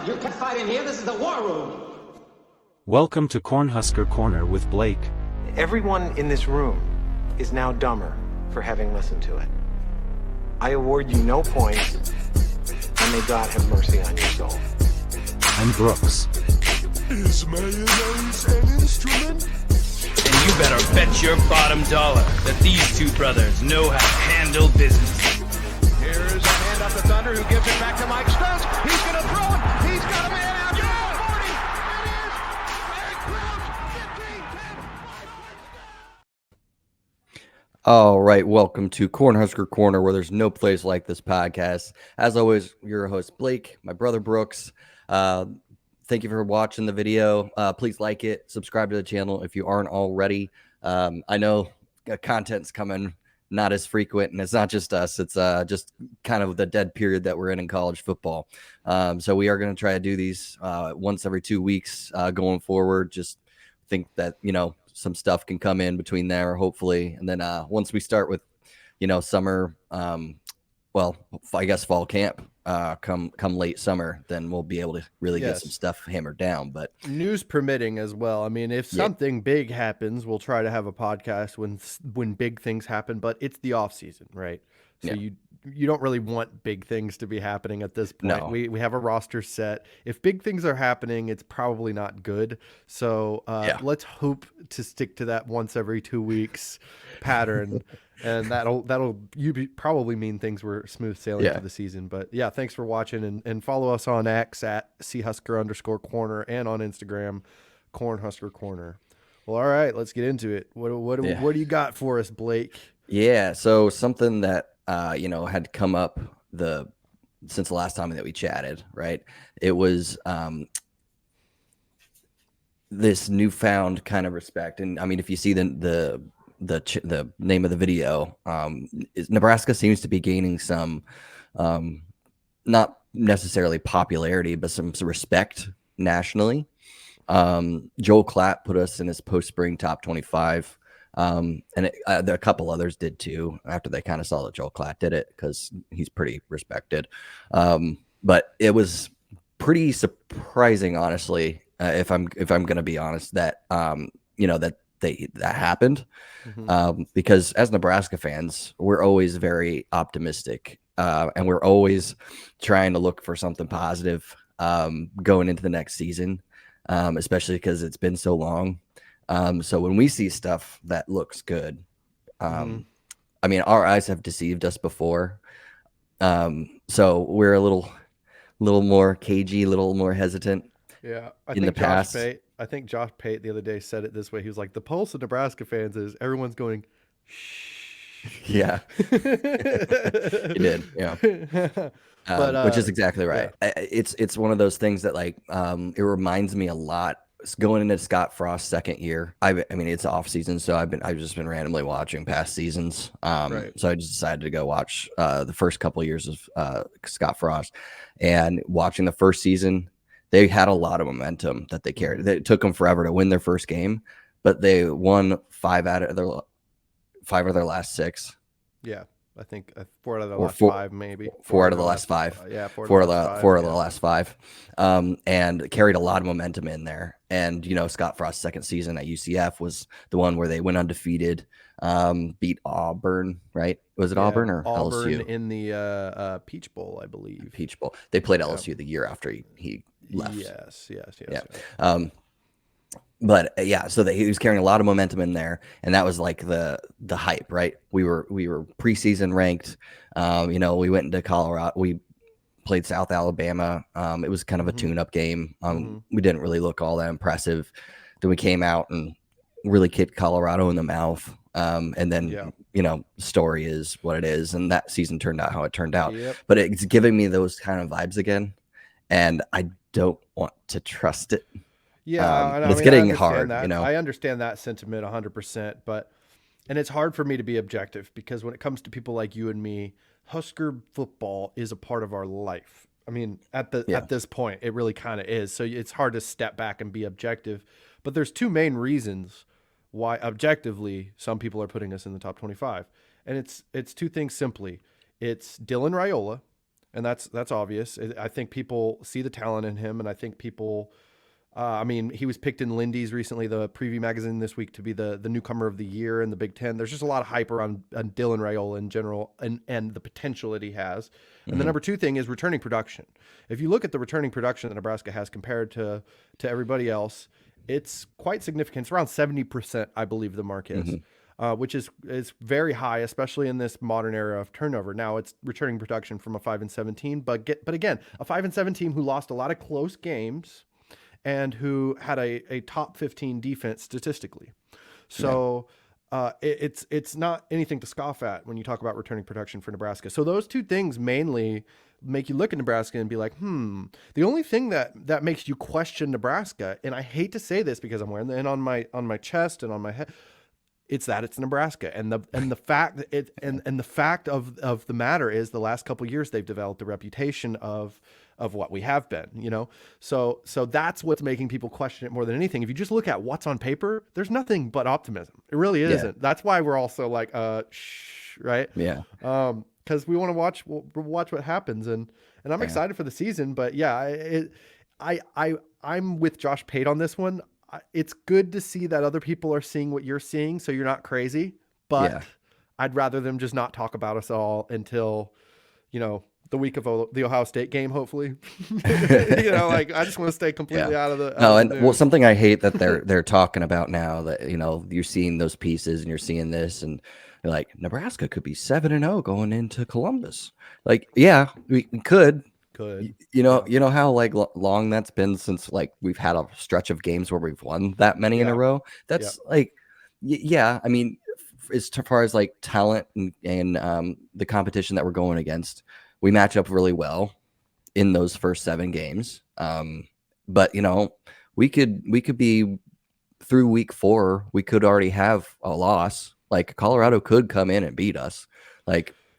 blood. You can't fight in here. This is the war room. Welcome to Cornhusker Corner with Blake. Everyone in this room is now dumber for having listened to it. I award you no points, and may God have mercy on your soul. I'm Brooks. Is mayonnaise an instrument? And you better bet your bottom dollar that these two brothers know how to handle business. Here is a hand up to Thunder who gives it back to Mike Stokes. He's going to throw it. He's got a man out. Yeah! 40. It is. Ray Krause. 15, 10. All right, welcome to Cornhusker Corner, where there's no place like this podcast. As always, your host Blake, my brother Brooks. Thank you for watching the video. Please like it, subscribe to the channel if you aren't already. I know content's coming not as frequent, and it's not just us. It's just kind of the dead period that we're in college football. So we are going to try to do these once every 2 weeks going forward. Just think that, some stuff can come in between there, hopefully. And then once we start with, summer, well, I guess fall camp, come late summer, then we'll be able to really get some stuff hammered down. But news permitting as well. I mean, if something big happens, we'll try to have a podcast when big things happen, but it's the off season, right? So you don't really want big things to be happening at this point. No. We have a roster set. If big things are happening, it's probably not good. So let's hope to stick to that once every 2 weeks pattern. And that'll probably mean things were smooth sailing for the season. But yeah, thanks for watching, and follow us on X at @CHusker_corner and on Instagram, Cornhusker Corner. Well, all right, let's get into it. What do you got for us, Blake? Yeah, so something that had come up since the last time that we chatted, right? It was this newfound kind of respect, and I mean, if you see the name of the video, Nebraska seems to be gaining some, not necessarily popularity, but some respect nationally. Joel Klatt put us in his post-spring top 25. And a couple others did too, after they kind of saw that Joel Klatt did it, because he's pretty respected. But it was pretty surprising, honestly, if I'm going to be honest, that that happened. Mm-hmm. Because as Nebraska fans, we're always very optimistic, and we're always trying to look for something positive going into the next season, especially because it's been so long. So when we see stuff that looks good, I mean, our eyes have deceived us before. So we're a little more cagey, a little more hesitant. Yeah. In the past. I think Josh Pate the other day said it this way. He was like, the pulse of Nebraska fans is everyone's going, shh. Yeah. He did. Yeah. But, which is exactly right. Yeah. It's one of those things that it reminds me a lot. Going into Scott Frost's second year, I mean, it's off season, so I've just been randomly watching past seasons. So I just decided to go watch the first couple of years of Scott Frost, and watching the first season, they had a lot of momentum that they carried. It took them forever to win their first game, but they won five of their last six. Yeah. I think 4 out of the last 5, maybe. 4 out of the last 5. Yeah, 4 of the last 5. And carried a lot of momentum in there. And, Scott Frost's second season at UCF was the one where they went undefeated, beat Auburn, right? Was it Auburn or Auburn LSU? in the Peach Bowl, I believe. Peach Bowl. They played LSU the year after he left. Yes. Yeah. But so he was carrying a lot of momentum in there, and that was like the hype, right? We were preseason ranked. We went into Colorado. We played South Alabama. It was kind of a tune-up game. We didn't really look all that impressive. Then we came out and really kicked Colorado in the mouth. And then story is what it is, and that season turned out how it turned out. Yep. But it's giving me those kind of vibes again, and I don't want to trust it. Yeah, it's getting hard. I understand that sentiment 100%, and it's hard for me to be objective, because when it comes to people like you and me, Husker football is a part of our life. I mean, at this point, it really kind of is. So it's hard to step back and be objective. But there's 2 main reasons why, objectively, some people are putting us in the top 25, and it's 2 things simply. It's Dylan Raiola, and that's obvious. I think people see the talent in him, and I think people. I mean, he was picked in Lindy's recently, the preview magazine this week, to be the newcomer of the year in the Big Ten. There's just a lot of hype around Dylan Raiola in general and the potential that he has. And the number two thing is returning production. If you look at the returning production that Nebraska has compared to everybody else, it's quite significant. It's around 70%, I believe the mark is, which is very high, especially in this modern era of turnover. Now it's returning production from a 5-17, but again, a 5-7 team who lost a lot of close games and who had a top 15 defense statistically. So it's not anything to scoff at when you talk about returning production for Nebraska. So those two things mainly make you look at Nebraska and be like, the only thing that makes you question Nebraska, and I hate to say this because I'm wearing the N on my chest and on my head, it's Nebraska. And the fact that the fact of the matter is the last couple of years they've developed a reputation of what we have been, So that's what's making people question it more than anything. If you just look at what's on paper, there's nothing but optimism. It really isn't. That's why we're also like, right? Yeah. Because we want to watch what happens, and I'm excited for the season. But yeah, I'm with Josh Pate on this one. It's good to see that other people are seeing what you're seeing, so you're not crazy. But I'd rather them just not talk about us all until, the week of the Ohio State game, hopefully. I just want to stay completely out of the. Something I hate that they're talking about now, that you're seeing those pieces and you're seeing this, and you're like, Nebraska could be 7-0 going into Columbus. Like, yeah, we could. You know how long that's been since we've had a stretch of games where we've won that many in a row. That's I mean, as far as talent and the competition that we're going against, we match up really well in those first 7 games. But we could be through week 4, we could already have a loss. Colorado could come in and beat us.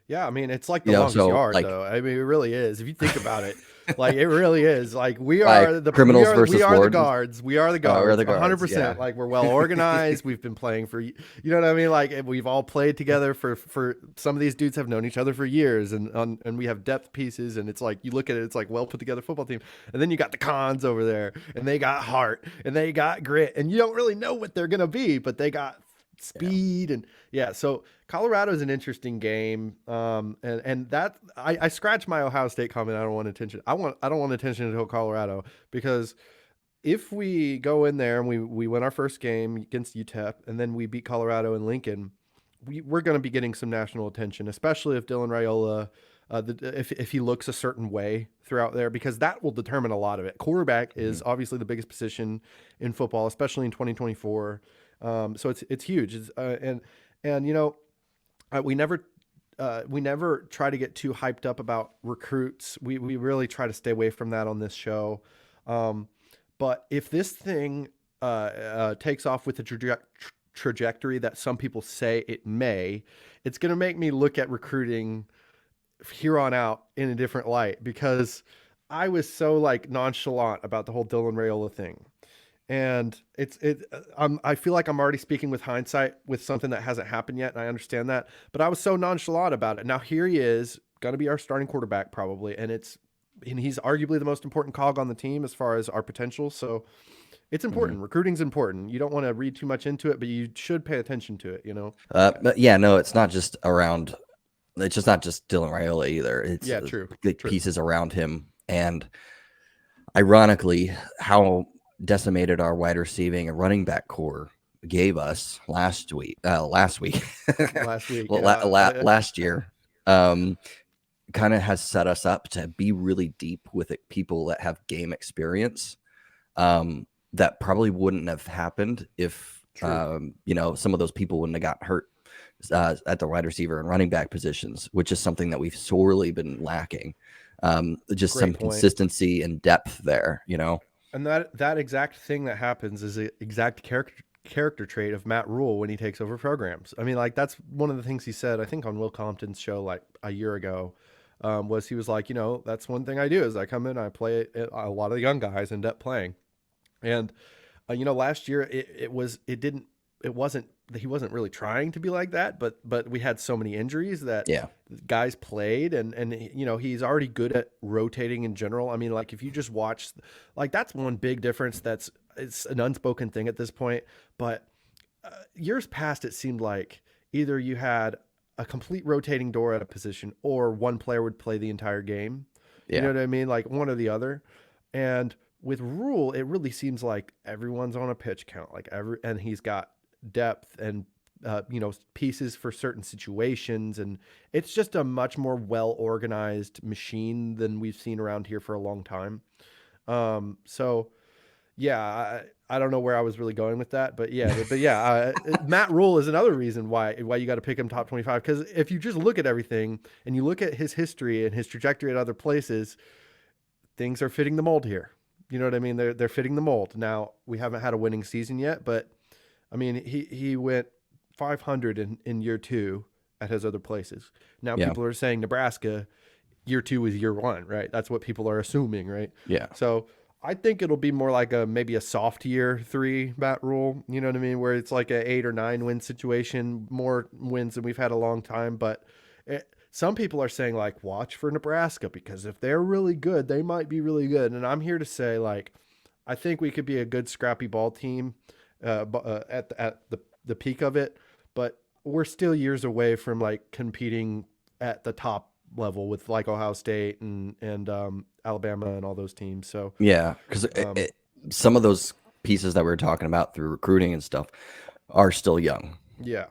Yeah, I mean, it's like the longest yard, though. I mean, it really is. If you think about it, it really is. We are the criminals versus we are Wardens. the guards. We are the guards. We're the guards, 100%. yeah. We're well organized. We've been playing for, you know what I mean? We've all played together for some of these dudes have known each other for years, and we have depth pieces. And it's you look at it, it's well put together football team. And then you got the Cons over there, and they got heart, and they got grit, and you don't really know what they're gonna be, but they got speed and so Colorado is an interesting game, and that I scratched my Ohio State comment. I don't want attention until Colorado, because if we go in there and we win our first game against UTEP and then we beat Colorado in Lincoln, we're going to be getting some national attention, especially if Dylan Raiola if he looks a certain way throughout there, because that will determine a lot of it. Quarterback is obviously the biggest position in football, especially in 2024. So it's huge. We never try to get too hyped up about recruits. We really try to stay away from that on this show. But if this thing takes off with the trajectory that some people say it may, it's going to make me look at recruiting here on out in a different light, because I was so nonchalant about the whole Dylan Raiola thing. And I feel like I'm already speaking with hindsight with something that hasn't happened yet, and I understand that. But I was so nonchalant about it. Now here he is, going to be our starting quarterback probably, and he's arguably the most important cog on the team as far as our potential. So it's important. Recruiting's important. You don't want to read too much into it, but you should pay attention to it. But yeah, no, it's not just around. It's just not just Dylan Raiola either. It's true. Pieces around him, and ironically, how decimated our wide receiving and running back core gave us last year, kind of has set us up to be really deep with people that have game experience, that probably wouldn't have happened if some of those people wouldn't have got hurt at the wide receiver and running back positions, which is something that we've sorely been lacking. Just some consistency and depth there, And that exact thing that happens is the exact character trait of Matt Rule when he takes over programs. I mean, that's one of the things he said, I think on Will Compton's show a year ago, was he was like, that's one thing I do is I come in, I play a lot of the young guys end up playing. And, last year it he wasn't really trying to be like that, but we had so many injuries that guys played, and he's already good at rotating in general. I mean, like if you just watch, like that's one big difference. It's an unspoken thing at this point, but years past it seemed like either you had a complete rotating door at a position or one player would play the entire game. You know what I mean? Like one or the other. And with Rule, it really seems like everyone's on a pitch count, and he's got depth and pieces for certain situations, and it's just a much more well-organized machine than we've seen around here for a long time. So yeah, I don't know where I was really going with that, but Matt Rule is another reason why you got to pick him top 25, because if you just look at everything and you look at his history and his trajectory at other places, things are fitting the mold here. You know what I mean? They're fitting the mold. Now, we haven't had a winning season yet, but I mean, he went 500 in year 2 at his other places. Now people are saying Nebraska year 2 is year 1, right? That's what people are assuming, right? Yeah. So I think it'll be more like maybe a soft year 3 Matt Rule, you know what I mean? Where it's like a 8 or 9 win situation, more wins than we've had a long time. But some people are saying like, watch for Nebraska, because if they're really good, they might be really good. And I'm here to say, like, I think we could be a good scrappy ball team at the peak of it, but we're still years away from like competing at the top level with like Ohio State and Alabama and all those teams. So yeah, because some of those pieces that we were talking about through recruiting and stuff are still young. Yeah.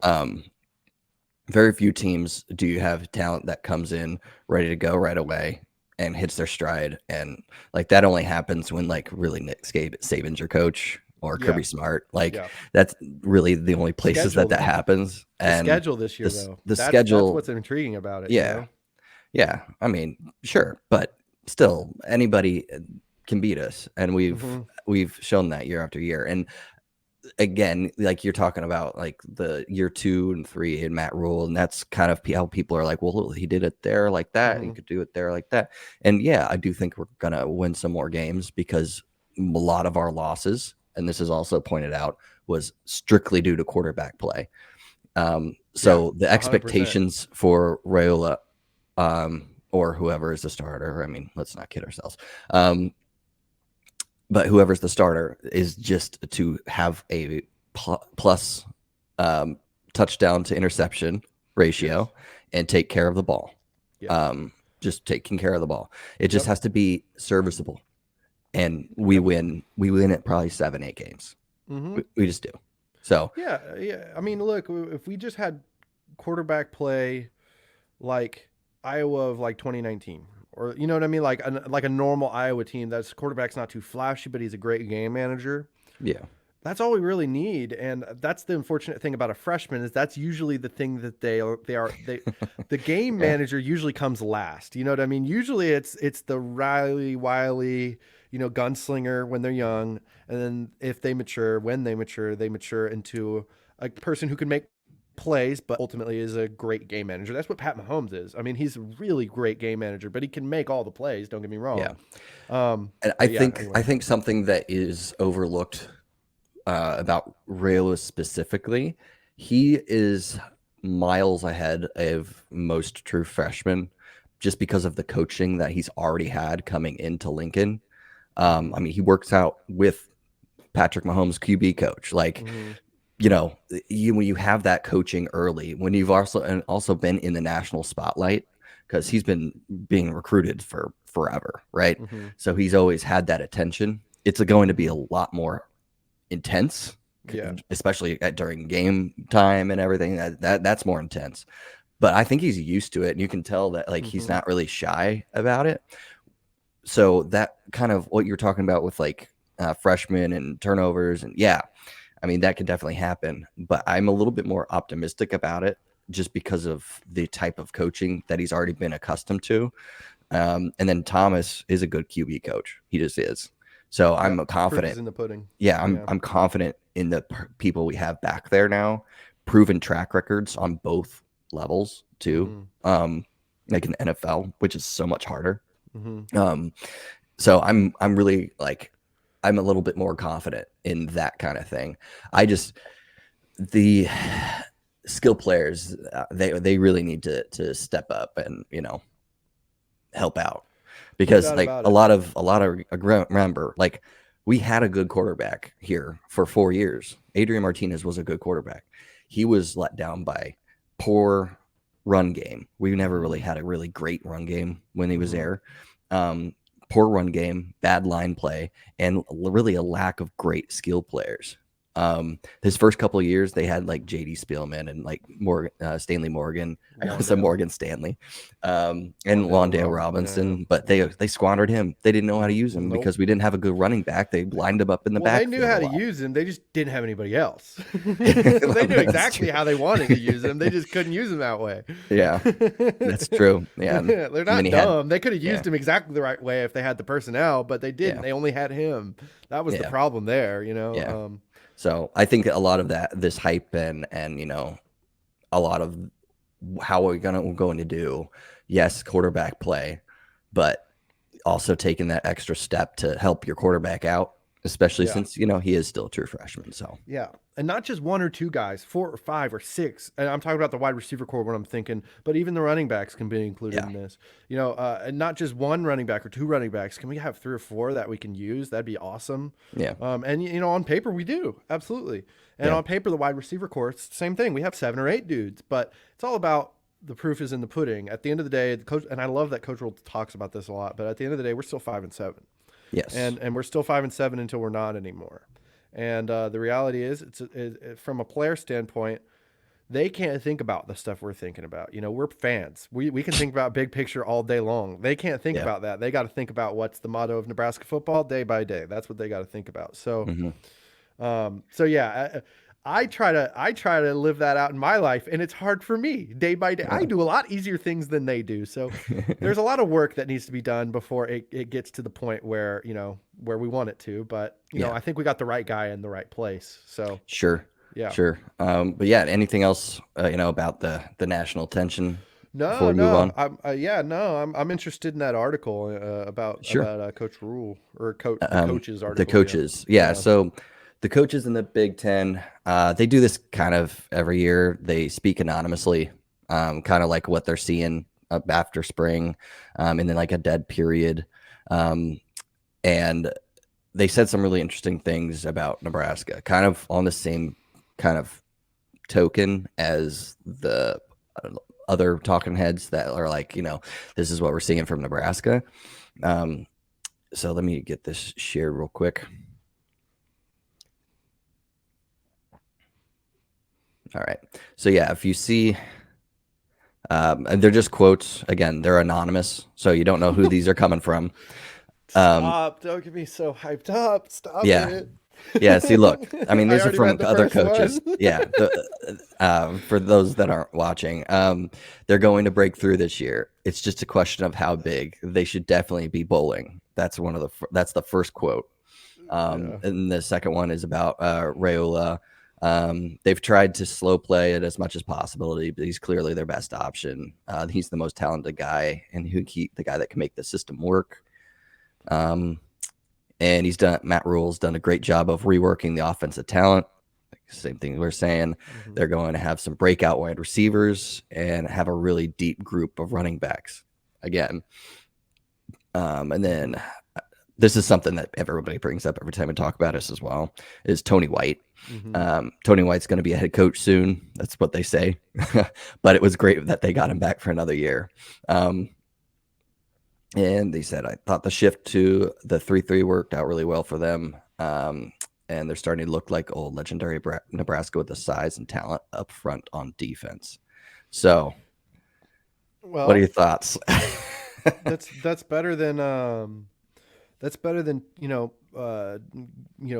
Very few teams do you have talent that comes in ready to go right away and hits their stride, and like that only happens when like really Nick Saban's your coach, or Kirby Smart. Like that's really the only places that happens. And the schedule this year, though, the schedule, that's what's intriguing about it. Yeah. Yeah. I mean, sure. But still, anybody can beat us. And we've shown that year after year. And again, like you're talking about like the year 2 and 3 and Matt Rule, and that's kind of how people are like, well, he did it there like that. He could do it there like that. And yeah, I do think we're going to win some more games, because a lot of our losses, and this is also pointed out, was strictly due to quarterback play. So the expectations 100%. For Raiola, or whoever is the starter, I mean, let's not kid ourselves. But whoever's the starter is just to have a plus touchdown to interception ratio and take care of the ball. Just taking care of the ball. It just has to be serviceable. And we win at probably 7-8 games. We just do. So yeah. I mean, look, if we just had quarterback play like Iowa of like 2019, or you know what I mean, like a normal Iowa team that's quarterback's not too flashy, but he's a great game manager. Yeah, that's all we really need. And that's the unfortunate thing about a freshman, is that's usually the thing that they the game manager usually comes last. You know what I mean? Usually it's the wily, gunslinger when they're young, and then if they mature, they mature into a person who can make plays, but ultimately is a great game manager. That's what Pat Mahomes is. I mean, he's a really great game manager, but he can make all the plays. Don't get me wrong. Yeah. And I think something that is overlooked about Raiola specifically, he is miles ahead of most true freshmen, just because of the coaching that he's already had coming into Lincoln. I mean, he works out with Patrick Mahomes' QB coach. Like, when you have that coaching early, when you've also been in the national spotlight, because he's been being recruited for forever, right? So he's always had that attention. It's going to be a lot more intense, especially during game time and everything. That's more intense. But I think he's used to it, and you can tell that like he's not really shy about it. So that kind of what you're talking about with like freshmen and turnovers, and I mean, that could definitely happen, but I'm a little bit more optimistic about it just because of the type of coaching that he's already been accustomed to. And then Thomas is a good QB coach. He just is. So I'm confident in the pudding. I'm confident in the people we have back there now, proven track records on both levels too. Like in the NFL, which is so much harder. So I'm really like, I'm a little bit more confident in that kind of thing. the skill players, they really need to step up and help out, because like a lot of remember, like, we had a good quarterback here for 4 years. Adrian Martinez was a good quarterback. He was let down by poor run game. We never really had a really great run game when he was there. Poor run game, bad line play, and really a lack of great skill players. His first couple of years, they had like J.D. Spielman and like Stanley Morgan. I almost said Morgan Stanley, and Wandale Robinson, but they squandered him. They didn't know how to use him because we didn't have a good running back. They lined him up in the back. They knew how to use him. They just didn't have anybody else. They knew exactly how they wanted to use him. They just couldn't use him that way. Yeah, that's true. Yeah, they're not dumb. They could have used him exactly the right way if they had the personnel, but they didn't. They only had him. That was the problem there. Yeah. So I think a lot of this hype and a lot of how we're going to do, yes, quarterback play, but also taking that extra step to help your quarterback out, especially since he is still a true freshman. So and not just one or two guys, 4 or 5 or 6. And I'm talking about the wide receiver core when I'm thinking, but even the running backs can be included in this. And not just one running back or 2 running backs. Can we have 3 or 4 that we can use? That'd be awesome. Yeah. And on paper we do, absolutely. And on paper the wide receiver core, it's the same thing. We have 7 or 8 dudes, but it's all about the proof is in the pudding. At the end of the day, the coach, and I love that Coach Roll talks about this a lot, but at the end of the day, we're still 5-7. Yes. And we're still 5-7 until we're not anymore. And the reality is, it's from a player standpoint, they can't think about the stuff we're thinking about. We're fans. We can think about big picture all day long. They can't think about that. They got to think about what's the motto of Nebraska football day by day. That's what they got to think about. So, I try to live that out in my life, and it's hard for me day by day. I do a lot easier things than they do. So there's a lot of work that needs to be done before it gets to the point where, where we want it to. But, I think we got the right guy in the right place. So sure. Yeah. Sure. But yeah, anything else, about the national attention? I'm interested in that article about Coach Rule or coaches article. The coaches. Yeah. So the coaches in the Big Ten, they do this kind of every year. They speak anonymously, kind of like what they're seeing after spring, and then like a dead period. And they said some really interesting things about Nebraska, kind of on the same kind of token as the other talking heads that are like, this is what we're seeing from Nebraska. So let me get this shared real quick. All right. So yeah, if you see, and they're just quotes. Again, they're anonymous, so you don't know who these are coming from. Stop! Don't get me so hyped up. Stop it. Yeah. See, look. I mean, these are from other coaches. Yeah. For those that aren't watching, they're going to break through this year. It's just a question of how big. They should definitely be bowling. That's that's the first quote. And the second one is about Raiola. They've tried to slow play it as much as possible, but he's clearly their best option. He's the most talented guy, and the guy that can make the system work. And Matt Rule's done a great job of reworking the offensive talent. Same thing we're saying. Mm-hmm. They're going to have some breakout wide receivers and have a really deep group of running backs again. And then this is something that everybody brings up every time we talk about us as well, is Tony White. Mm-hmm. Tony White's going to be a head coach soon. That's what they say. But it was great that they got him back for another year. And they said, I thought the shift to the 3-3 worked out really well for them. And they're starting to look like old legendary Nebraska with the size and talent up front on defense. So, what are your thoughts? that's better than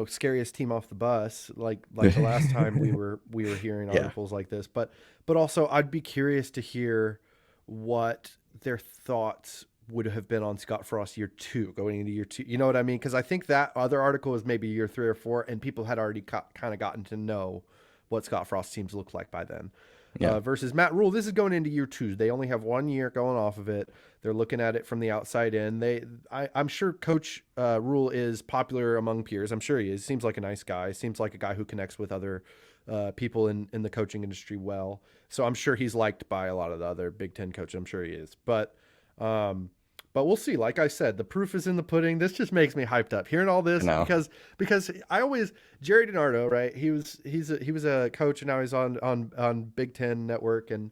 scariest team off the bus, like the last time we were hearing articles like this. But also, I'd be curious to hear what their thoughts would have been on Scott Frost year 2, going into year 2. You know what I mean? Because I think that other article was maybe year 3 or 4, and people had already kind of gotten to know what Scott Frost teams looked like by then. versus Matt Rule. This is going into year 2. They only have 1 year going off of it. They're looking at it from the outside in. I'm sure Coach Rule is popular among peers. I'm sure he is. Seems like a nice guy. Seems like a guy who connects with other people in the coaching industry well. So I'm sure he's liked by a lot of the other Big Ten coaches. I'm sure he is. But we'll see. Like I said, the proof is in the pudding. This just makes me hyped up hearing all this because I always Jerry DiNardo, right? He was a coach and now he's on Big Ten Network, and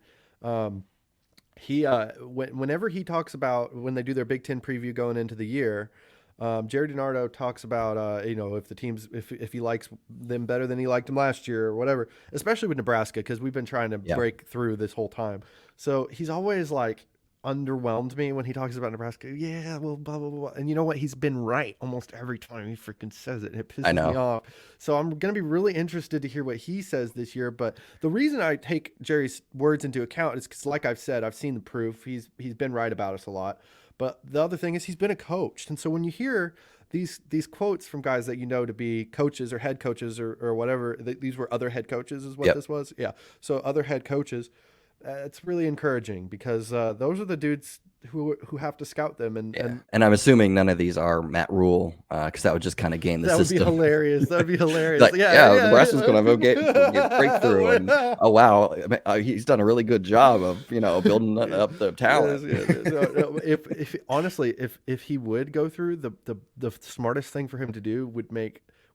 he whenever he talks about when they do their Big Ten preview going into the year, Jerry DiNardo talks about if the teams if he likes them better than he liked them last year or whatever, especially with Nebraska, because we've been trying to break through this whole time. So he's always like underwhelmed me when he talks about Nebraska. Yeah, well, blah blah blah. And you know what? He's been right almost every time he freaking says it. And it pisses me off. So I'm gonna be really interested to hear what he says this year. But the reason I take Jerry's words into account is because, like I've said, I've seen the proof. He's been right about us a lot. But the other thing is he's been a coach. And so when you hear these quotes from guys that you know to be coaches or head coaches or whatever, these were other head coaches is what this was. Yeah. So other head coaches, it's really encouraging because those are the dudes who have to scout them. And I'm assuming none of these are Matt Rule, because that would just kind of game the system. That would be hilarious. That'd be hilarious. Like, Nebraska's going to get breakthrough. And oh wow, he's done a really good job of building up the talent. If honestly, if he would go through, the smartest thing for him to do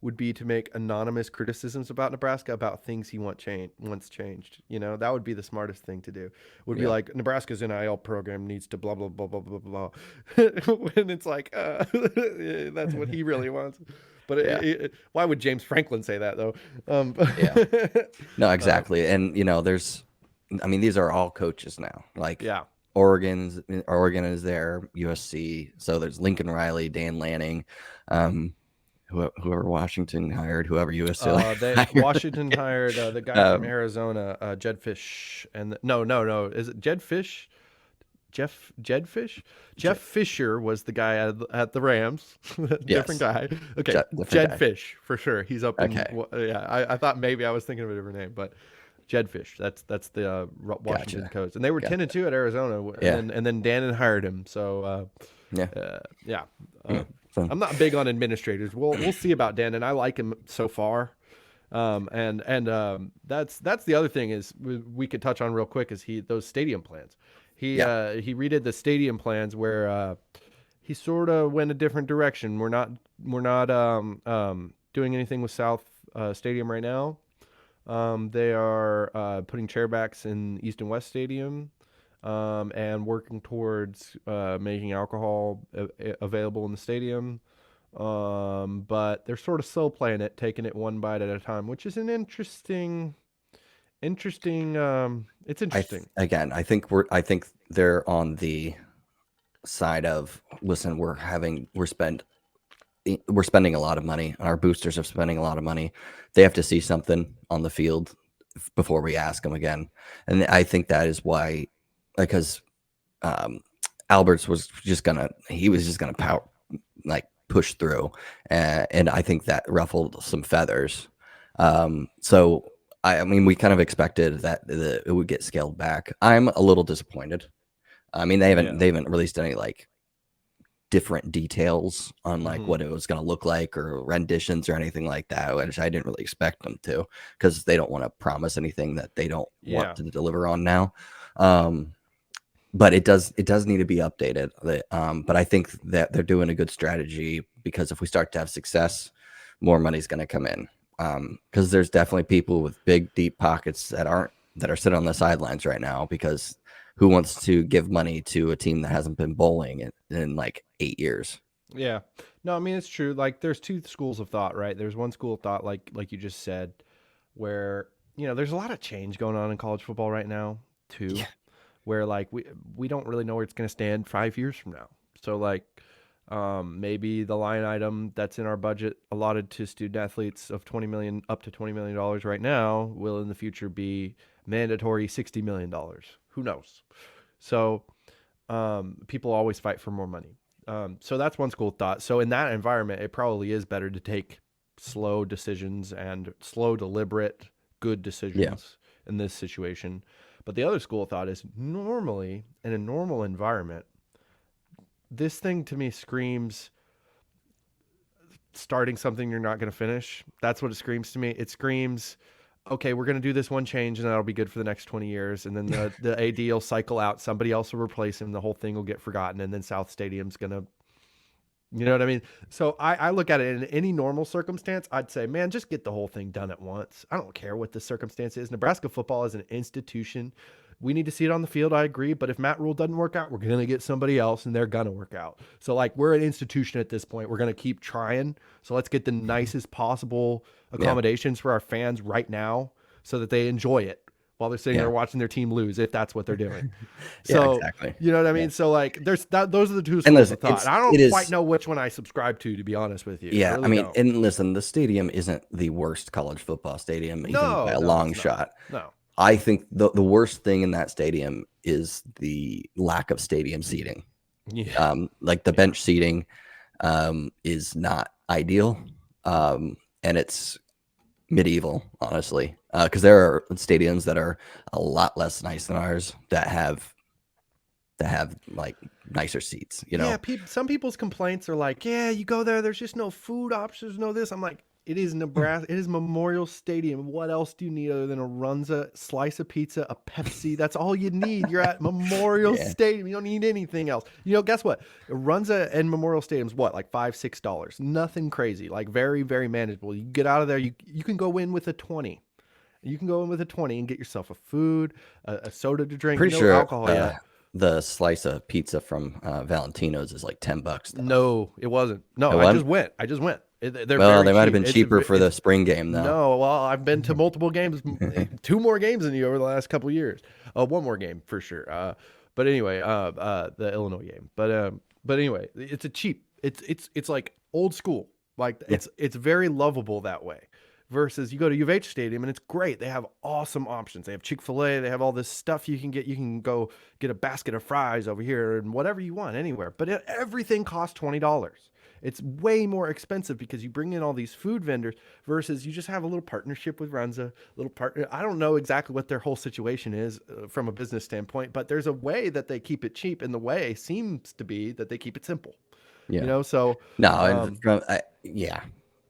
would be to make anonymous criticisms about Nebraska about things he wants changed. That would be the smartest thing to do. Would be like, Nebraska's NIL program needs to blah blah blah blah blah blah. When it's like that's what he really wants. But why would James Franklin say that though? No, exactly. And these are all coaches now. Like Oregon is there, USC. So there's Lincoln Riley, Dan Lanning. Whoever Washington hired, whoever USC Washington hired the guy from Arizona, Jed Fish, and no, is it Jed Fish? Jed Fish? Jeff Fisher was the guy at the Rams. Different guy. Okay, Jed Fish for sure. He's up. Okay. I thought maybe I was thinking of a different name, but Jed Fish. That's the Washington coach, and they were 10-2 at Arizona, and then Dannon hired him. So I'm not big on administrators. We'll see about Dan, and I like him so far. And that's the other thing is we could touch on real quick is those stadium plans. He redid the stadium plans where he sort of went a different direction. We're not doing anything with South Stadium right now. They are putting chairbacks in East and West Stadium. And working towards making alcohol available in the stadium. But they're sort of slow playing it, taking it one bite at a time, which is an interesting. It's interesting. I think they're on the side of, listen, we're spending a lot of money. Our boosters are spending a lot of money. They have to see something on the field before we ask them again. And I think that is why. Because Alberts was just gonna push through, and I think that ruffled some feathers. So we kind of expected that it would get scaled back. I'm a little disappointed. They haven't released any different details on what it was going to look like or renditions or anything like that, which I didn't really expect them to, because they don't want to promise anything that they don't want to deliver on now. But it does need to be updated. But I think that they're doing a good strategy, because if we start to have success, more money's going to come in. Because there's definitely people with big, deep pockets that are sitting on the sidelines right now, because who wants to give money to a team that hasn't been bowling in 8 years? Yeah. No, it's true. There's two schools of thought, right? There's one school of thought, like you just said, where, there's a lot of change going on in college football right now, too. Yeah. Where we don't really know where it's going to stand 5 years from now. So maybe the line item that's in our budget allotted to student athletes of $20 million up to $20 million right now will in the future be mandatory $60 million. Who knows? So people always fight for more money. So that's one school of thought. So in that environment, it probably is better to take slow decisions and slow, deliberate, good decisions. in this situation. But the other school of thought is normally in a normal environment, this thing to me screams starting something you're not going to finish. That's what it screams to me. It screams, okay, we're going to do this one change and that'll be good for the next 20 years. And then the AD will cycle out. Somebody else will replace him. The whole thing will get forgotten. And then South Stadium's going to, you know what I mean? So I look at it in any normal circumstance. I'd say, man, just get the whole thing done at once. I don't care what the circumstance is. Nebraska football is an institution. We need to see it on the field. I agree. But if Matt Rule doesn't work out, we're going to get somebody else and they're going to work out. So like we're an institution at this point. We're going to keep trying. So let's get the nicest possible accommodations for our fans right now so that they enjoy it while they're sitting there watching their team lose, if that's what they're doing. So, exactly. You know what I mean? So like those are the two schools of thought. I don't quite know which one I subscribe to be honest with you. Yeah. Really I mean, don't. and listen, the stadium isn't the worst college football stadium, even by a long shot. No. I think the worst thing in that stadium is the lack of stadium seating. Yeah. Like the bench seating is not ideal. And it's medieval, honestly, because there are stadiums that are a lot less nice than ours that have like nicer seats, you know. Yeah, some people's complaints are like, yeah, you go there, there's just no food options, no this. I'm like, it is Nebraska, it is Memorial Stadium. What else do you need other than a Runza, slice of pizza, a Pepsi? That's all you need. You're at Memorial Stadium. You don't need anything else. You know, guess what? Runza and Memorial Stadium's what, like $5-6? Nothing crazy. Like very, very manageable. You get out of there, you can go in with a 20. You can go in with a 20 and get yourself a food, a soda to drink. Pretty no sure alcohol yet. The slice of pizza from Valentino's is like $10. Though. No, it wasn't. No, It I wasn't? just went. They're Well, very they might have cheap. been cheaper for the spring game, though. No, well, I've been to multiple games, 2 more games than you over the last couple of years. 1 more game for sure. But anyway, the Illinois game. But anyway, it's a cheap. It's like old school. Like it's very lovable that way. Versus you go to U of H Stadium and it's great. They have awesome options. They have Chick-fil-A. They have all this stuff you can get. You can go get a basket of fries over here and whatever you want anywhere. But everything costs $20. It's way more expensive because you bring in all these food vendors versus you just have a little partnership with Runza, little partner. I don't know exactly what their whole situation is from a business standpoint, but there's a way that they keep it cheap, and the way seems to be that they keep it simple. Yeah. You know, so no, yeah.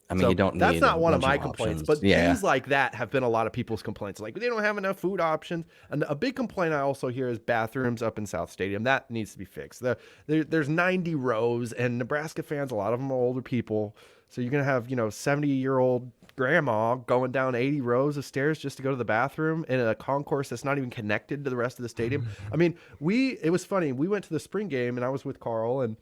I mean, so you don't. That's need not one of my options, complaints, but things like that have been a lot of people's complaints. Like they don't have enough food options, and a big complaint I also hear is bathrooms up in South Stadium. That needs to be fixed. There's 90 rows, and Nebraska fans, a lot of them are older people, so you're gonna have 70-year-old grandma going down 80 rows of stairs just to go to the bathroom in a concourse that's not even connected to the rest of the stadium. I mean, it was funny. We went to the spring game, and I was with Carl, and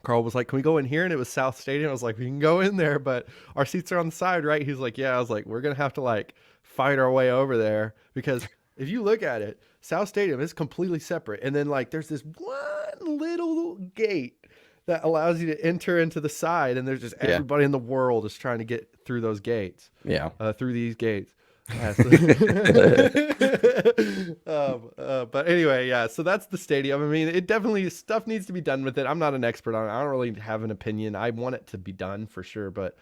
Carl was like, can we go in here? And it was South Stadium. I was like, we can go in there, but our seats are on the side, right? He's like, yeah. I was like, we're going to have to like fight our way over there because if you look at it, South Stadium is completely separate. And then like, there's this one little gate that allows you to enter into the side. And there's just everybody in the world is trying to get through those gates. Yeah. Through these gates. But anyway, yeah, so that's the stadium. I mean, it definitely, stuff needs to be done with it. I'm not an expert on it. I don't really have an opinion. I want it to be done for sure, but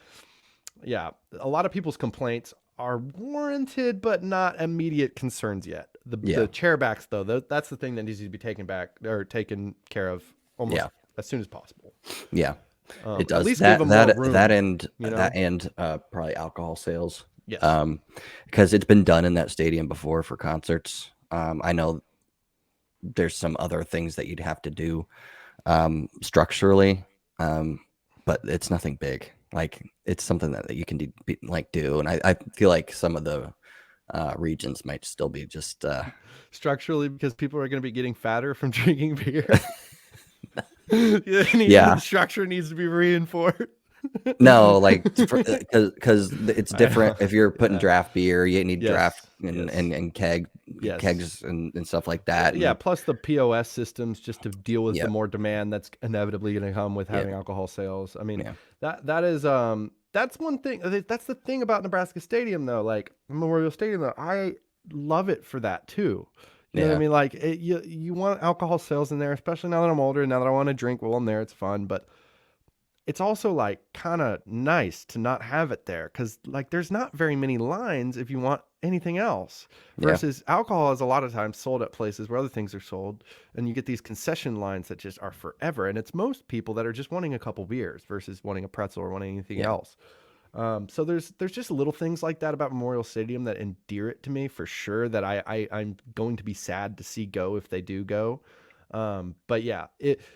yeah, a lot of people's complaints are warranted, but not immediate concerns yet. The chairbacks, though, that's the thing that needs to be taken care of almost as soon as possible. Yeah, it does. At least give them more room, that and probably alcohol sales. Yes. Because it's been done in that stadium before for concerts. I know there's some other things that you'd have to do structurally, but it's nothing big. Like it's something that you can do. And I feel like some of the regions might still be just structurally because people are going to be getting fatter from drinking beer. The structure needs to be reinforced. No, like because it's different. If you're putting draft beer, you need draft and kegs and stuff like that. Yeah, plus the POS systems just to deal with the more demand that's inevitably going to come with having alcohol sales. I mean, that is that's one thing. That's the thing about Nebraska Stadium, though. Like Memorial Stadium, though, I love it for that too. You know what I mean? Like you want alcohol sales in there, especially now that I'm older. Now that I want to drink while I'm there, it's fun, but it's also like kind of nice to not have it there because like there's not very many lines if you want anything else. Versus alcohol is a lot of times sold at places where other things are sold, and you get these concession lines that just are forever. And it's most people that are just wanting a couple beers versus wanting a pretzel or wanting anything else. So there's just little things like that about Memorial Stadium that endear it to me for sure, that I'm going to be sad to see go if they do go. But yeah,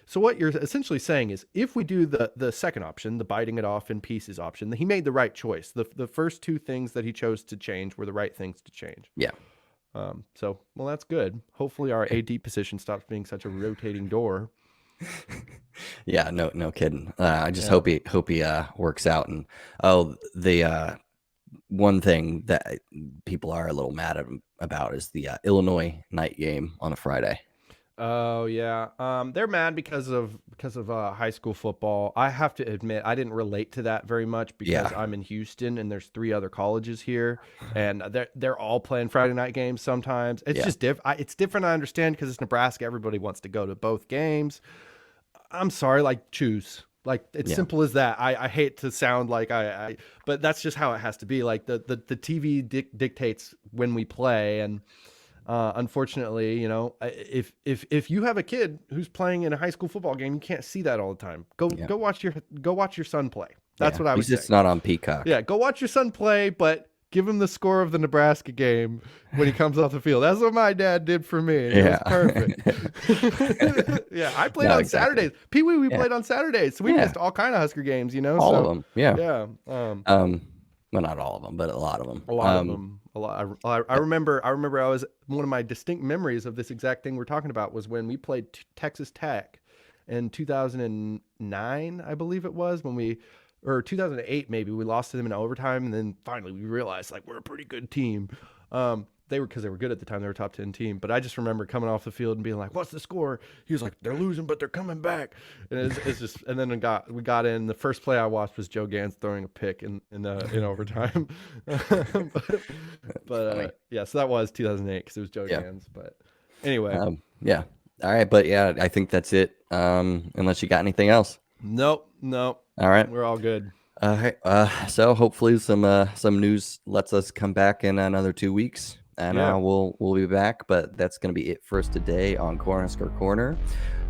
so what you're essentially saying is, if we do the second option, the biting it off in pieces option, he made the right choice. The first two things that he chose to change were the right things to change. Yeah. So, well, that's good. Hopefully our AD position stops being such a rotating door. Yeah, no kidding. I just hope he works out. And the one thing that people are a little mad at him about is the Illinois night game on a Friday. Oh yeah, they're mad because of high school football. I have to admit, I didn't relate to that very much because I'm in Houston and there's 3 other colleges here, and they're all playing Friday night games sometimes. It's just it's different. I understand, because it's Nebraska. Everybody wants to go to both games. I'm sorry, like, choose. Like, it's simple as that. I hate to sound like but that's just how it has to be. Like, the TV dictates when we play, and unfortunately, if you have a kid who's playing in a high school football game, you can't see that all the time. Go watch your son play. That's what I would say. It's not on Peacock. Yeah, go watch your son play, but give him the score of the Nebraska game when he comes off the field. That's what my dad did for me. It was perfect. I played on Saturdays. Pee Wee, we played on Saturdays, so we missed all kind of Husker games. All of them. Yeah. Yeah. Well, not all of them, but a lot of them. A lot of them. A lot. I remember. I was, one of my distinct memories of this exact thing we're talking about was when we played Texas Tech in 2009, I believe it was, or 2008 maybe. We lost to them in overtime, and then finally we realized, like, we're a pretty good team. Because they were good at the time. They were a top 10 team. But I just remember coming off the field and being like, "What's the score?" He was like, "They're losing, but they're coming back." And it's just, and then we got in. The first play I watched was Joe Gans throwing a pick in overtime. but so that was 2008 because it was Joe Gans. But anyway, all right, but I think that's it. Unless you got anything else. Nope. All right, we're all good. All right. So hopefully some news lets us come back in another 2 weeks. And we'll be back, but that's going to be it for us today on Cornhusker Corner.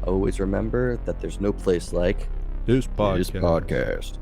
Always remember that there's no place like this podcast.